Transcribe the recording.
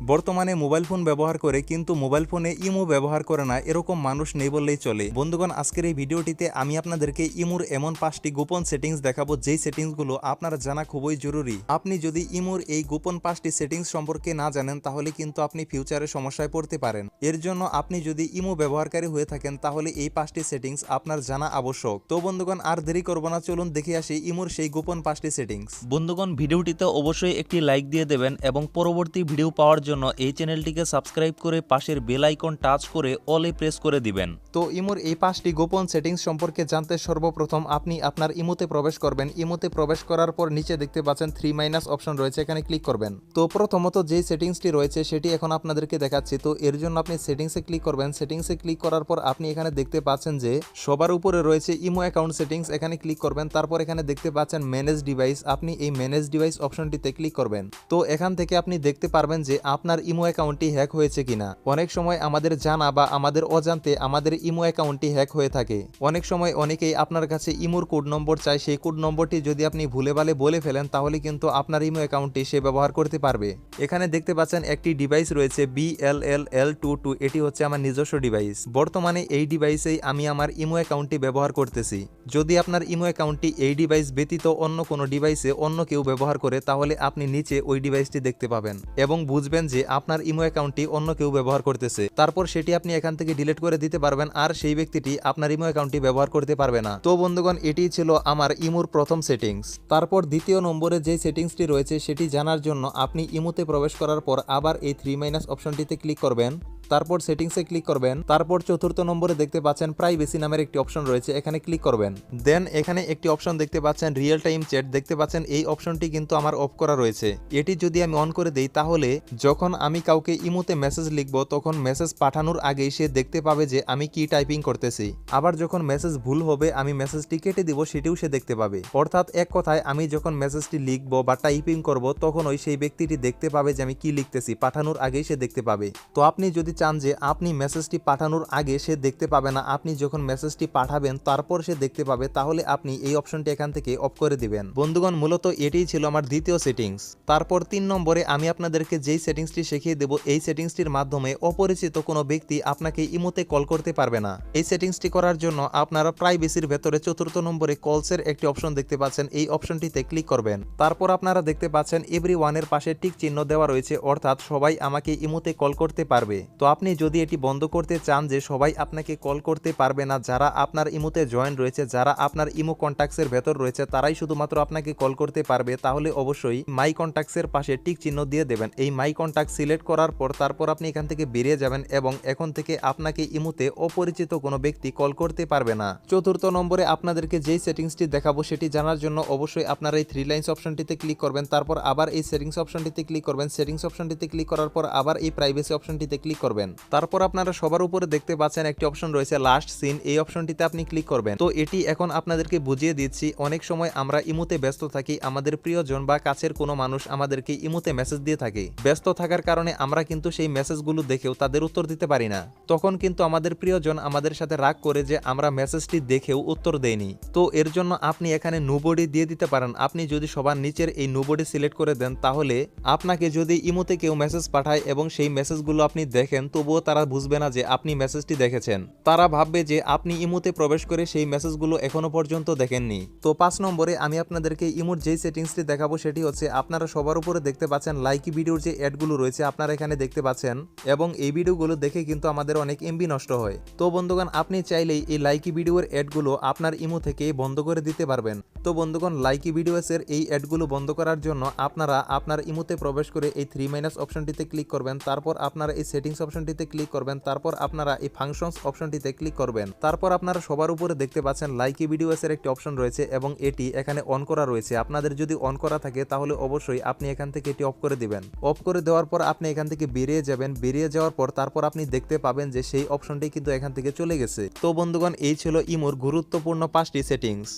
বর্তমানে mobile phone ব্যবহার করে কিন্তু মোবাইল ফোনে ইমো ব্যবহার করে না এরকম মানুষ নেই বললেই চলে। বন্ধুগণ, আজকের এই ভিডিওটিতে আমি আপনাদেরকে ইমোর এমন 5টি গোপন সেটিংস দেখাবো যেই সেটিংসগুলো আপনারা জানা খুবই জরুরি। আপনি যদি ইমোর এই গোপন 5টি সেটিংস সম্পর্কে না জানেন তাহলে কিন্তু আপনি ফিউচারে সমস্যায় পড়তে পারেন। এর জন্য আপনি যদি ইমো ব্যবহারকারী হয়ে থাকেন তাহলে এই 5টি সেটিংস আপনার জানা আবশ্যক। তো বন্ধুগণ, আর দেরি করব না, চলুন দেখে আসি ইমোর সেই গোপন 5টি সেটিংস। বন্ধুগণ, ভিডিওটিতে অবশ্যই একটি লাইক দিয়ে দেবেন এবং পরবর্তী ভিডিও পাওয়ার জন্য এই চ্যানেলটিকে সাবস্ক্রাইব করে পাশের বেল আইকন টাচ করে অলে প্রেস করে দিবেন। তো ইমোর এই 5টি গোপন সেটিংস সম্পর্কে জানতে সর্বপ্রথম আপনি আপনার ইমোতে প্রবেশ করবেন। ইমোতে প্রবেশ করার পর নিচে দেখতে পাচ্ছেন 3- অপশন রয়েছে, এখানে ক্লিক করবেন। তো প্রথমত যে সেটিংসটি রয়েছে সেটি এখন আপনাদেরকে দেখাচ্ছি। তো এর জন্য আপনি সেটিংসে ক্লিক করবেন। সেটিংসে ক্লিক করার পর আপনি এখানে দেখতে পাচ্ছেন যে সবার উপরে রয়েছে ইমো অ্যাকাউন্ট সেটিংস, এখানে ক্লিক করবেন। তারপর এখানে দেখতে পাচ্ছেন ম্যানেজ ডিভাইস, আপনি এই ম্যানেজ ডিভাইস অপশনটিতে ক্লিক করবেন। তো এখান থেকে আপনি দেখতে পারবেন যে আপনার ইমো অ্যাকাউন্টটি হ্যাক হয়েছে কিনা। অনেক সময় আমাদের জানা বা আমাদের অজান্তে আমাদের ইমো অ্যাকাউন্টটি হ্যাক হয়ে থাকে। অনেক সময় অনেকেই আপনার কাছে ইমোর কোড নম্বর চায়, সেই কোড নম্বরটি যদি আপনি ভুলে ভালে বলে ফেলেন তাহলে কিন্তু আপনার ইমো অ্যাকাউন্টটি সে ব্যবহার করতে পারবে। এখানে দেখতে পাচ্ছেন একটি ডিভাইস রয়েছে BLLL22, এটি হচ্ছে আমার নিজস্ব ডিভাইস। বর্তমানে এই ডিভাইসেই আমি আমার ইমো অ্যাকাউন্টটি ব্যবহার করতেছি। যদি আপনার ইমো অ্যাকাউন্টটি এই ডিভাইস ব্যতীত অন্য কোনো ডিভাইসে অন্য কেউ ব্যবহার করে তাহলে আপনি নিচে ওই ডিভাইসটি দেখতে পাবেন এবং বুঝবেন যে আপনার ইমো অ্যাকাউন্টটি অন্য কেউ ব্যবহার করতেছে। তারপর সেটি আপনি এখান থেকে ডিলিট করে দিতে পারবেন আর সেই ব্যক্তিটি আপনার ইমো অ্যাকাউন্টটি ব্যবহার করতে পারবে না। তো বন্ধুগণ, এটি ছিল আমার ইমোর প্রথম সেটিংস। তারপর দ্বিতীয় নম্বরে যে সেটিংসটি রয়েছে সেটি জানার জন্য আপনি ইমোতে প্রবেশ করার পর আবার এই 3- অপশনটিতে ক্লিক করবেন। তারপর সেটিংসে ক্লিক করবেন। তারপর চতুর্থ নম্বরে দেখতে পাচ্ছেন প্রাইভেসি নামের একটি অপশন রয়েছে, এখানে ক্লিক করবেন। দেন এখানে একটি অপশন দেখতে পাচ্ছেন রিয়েল টাইম চ্যাট, দেখতে পাচ্ছেন এই অপশনটি কিন্তু আমার অফ করা রয়েছে। এটি যদি আমি অন করে দেই তাহলে যখন আমি কাউকে ইমোতে মেসেজ লিখবো তখন মেসেজ পাঠানোর আগেই সে দেখতে পাবে যে আমি কি টাইপিং করতেছি। আবার যখন মেসেজ ভুল হবে আমি মেসেজটি কেটে দিব সেটিও সে দেখতে পাবে। অর্থাৎ এক কথায় আমি যখন মেসেজটি লিখবো বা টাইপিং করব তখন ওই সেই ব্যক্তিটি দেখতে পাবে যে আমি কি লিখতেছি, পাঠানোর আগেই সে দেখতে পাবে। তো আপনি যদি চান যে আপনি মেসেজটি পাঠানোর আগে সে দেখতে পাবে না, আপনি যখন মেসেজটি পাঠাবেন তারপর সে দেখতে পাবে, তাহলে আপনি এই অপশনটি এখান থেকে অফ করে দিবেন। বন্ধুগণ, মূলত এটিই ছিল আমার দ্বিতীয় সেটিংস। তারপর 3 নম্বরে আমি আপনাদেরকে যেই সেটিংসটি শিখিয়ে দেব এই সেটিংসটির মাধ্যমে অপরিচিত কোনো ব্যক্তি আপনাকে ইমোতে কল করতে পারবে না। এই সেটিংসটি করার জন্য আপনারা প্রাইভেসির ভেতরে 4র্থ নম্বরে কলসের একটি অপশন দেখতে পাচ্ছেন, এই অপশনটিতে ক্লিক করবেন। তারপর আপনারা দেখতে পাচ্ছেন এভরিওয়ানের পাশে টিক চিহ্ন দেওয়া রয়েছে, অর্থাৎ সবাই আমাকে ইমোতে কল করতে পারবে। তো আপনি যদি এটি বন্ধ করতে চান যে সবাই আপনাকে কল করতে পারবে না, যারা আপনার ইমোতে জয়েন রয়েছে, যারা আপনার ইমো কন্ট্যাক্টসের ভেতর রয়েছে তারাই শুধুমাত্র আপনাকে কল করতে পারবে, তাহলে অবশ্যই মাই কন্ট্যাক্টসের পাশে টিক চিহ্ন দিয়ে দেবেন। এই মাই কন্ট্যাক্ট সিলেক্ট করার পর তারপর আপনি এখান থেকে বেরিয়ে যাবেন এবং এখন থেকে আপনাকে ইমোতে অপরিচিত কোনো ব্যক্তি কল করতে পারবে না। 4র্থ নম্বরে আপনাদেরকে যেই সেটিংসটি দেখাবো সেটি জানার জন্য অবশ্যই আপনারা এই 3 লাইন্স অপশনটিতে ক্লিক করবেন। তারপর আবার এই সেটিংস অপশনটিতে ক্লিক করবেন। সেটিংস অপশনটিতে ক্লিক করার পর আবার এই প্রাইভেসি অপশনটিতে ক্লিক করবেন। তারপর আপনারা সবার উপরে দেখতে পাচ্ছেন একটি অপশন রয়েছে লাস্ট সিন, এই অপশনটিতে আপনি ক্লিক করবেন। তো এটি এখন আপনাদেরকে বুঝিয়ে দিচ্ছি। অনেক সময় আমরা ইমোতে ব্যস্ত থাকি, আমাদের প্রিয়জন বা কাছের কোনো মানুষ আমাদেরকে ইমোতে মেসেজ দিয়ে থাকে। ব্যস্ত থাকার কারণে আমরা কিন্তু সেই মেসেজগুলো দেখেও তাদের উত্তর দিতে পারি না। তখন কিন্তু আমাদের প্রিয়জন আমাদের সাথে রাগ করে যে আমরা মেসেজটি দেখেও উত্তর দেইনি। তো এর জন্য আপনি এখানে নোবডি দিয়ে দিতে পারেন। আপনি যদি সবার নিচের এই নোবডি সিলেক্ট করে দেন তাহলে আপনাকে যদি ইমোতে কেউ মেসেজ পাঠায় এবং সেই মেসেজগুলো আপনি দেখেন তবুও তারা বুঝবে না যে আপনি মেসেজটি দেখেছেন। তারা ভাববে যে আপনি ইমোতে প্রবেশ করে সেই মেসেজগুলো এখনো পর্যন্ত দেখেননি। তো 5 নম্বরে আমি আপনাদেরকে ইমোর যেই সেটিংসটি দেখাবো সেটি হচ্ছে আপনারা সবার উপরে দেখতে পাচ্ছেন লাইকি ভিডিওর যে অ্যাডগুলো রয়েছে আপনারা এখানে দেখতে পাচ্ছেন এবং এই ভিডিওগুলো দেখে কিন্তু আমাদের অনেক এমবি নষ্ট হয়। তো বন্ধুগণ, আপনি চাইলেই এই লাইকি ভিডিওর অ্যাডগুলো আপনার ইমো থেকে বন্ধ করে দিতে পারবেন। তো বন্ধুগণ, লাইকি ভিডিওসের এই অ্যাডগুলো বন্ধ করার জন্য আপনারা আপনার ইমোতে প্রবেশ করে এই 3- অপশনটিতে ক্লিক করবেন। তারপর আপনারা এই সেটিংস অপশনটিতে ক্লিক করবেন। তারপর আপনারা এই ফাংশনস অপশনটিতে ক্লিক করবেন। তারপর আপনারা সবার উপরে দেখতে পাচ্ছেন লাইকি ভিডিওসের একটি অপশন রয়েছে এবং এটি এখানে অন করা রয়েছে। আপনাদের যদি অন করা থাকে তাহলে অবশ্যই আপনি এখান থেকে এটি অফ করে দিবেন। অফ করে দেওয়ার পর আপনি এখান থেকে বেরিয়ে যাবেন। বেরিয়ে যাওয়ার পর তারপর আপনি দেখতে পাবেন যে সেই অপশনটি কিন্তু এখান থেকে চলে গেছে। তো বন্ধুগণ, এই ছিল ইমোর গুরুত্বপূর্ণ 5টি সেটিংস।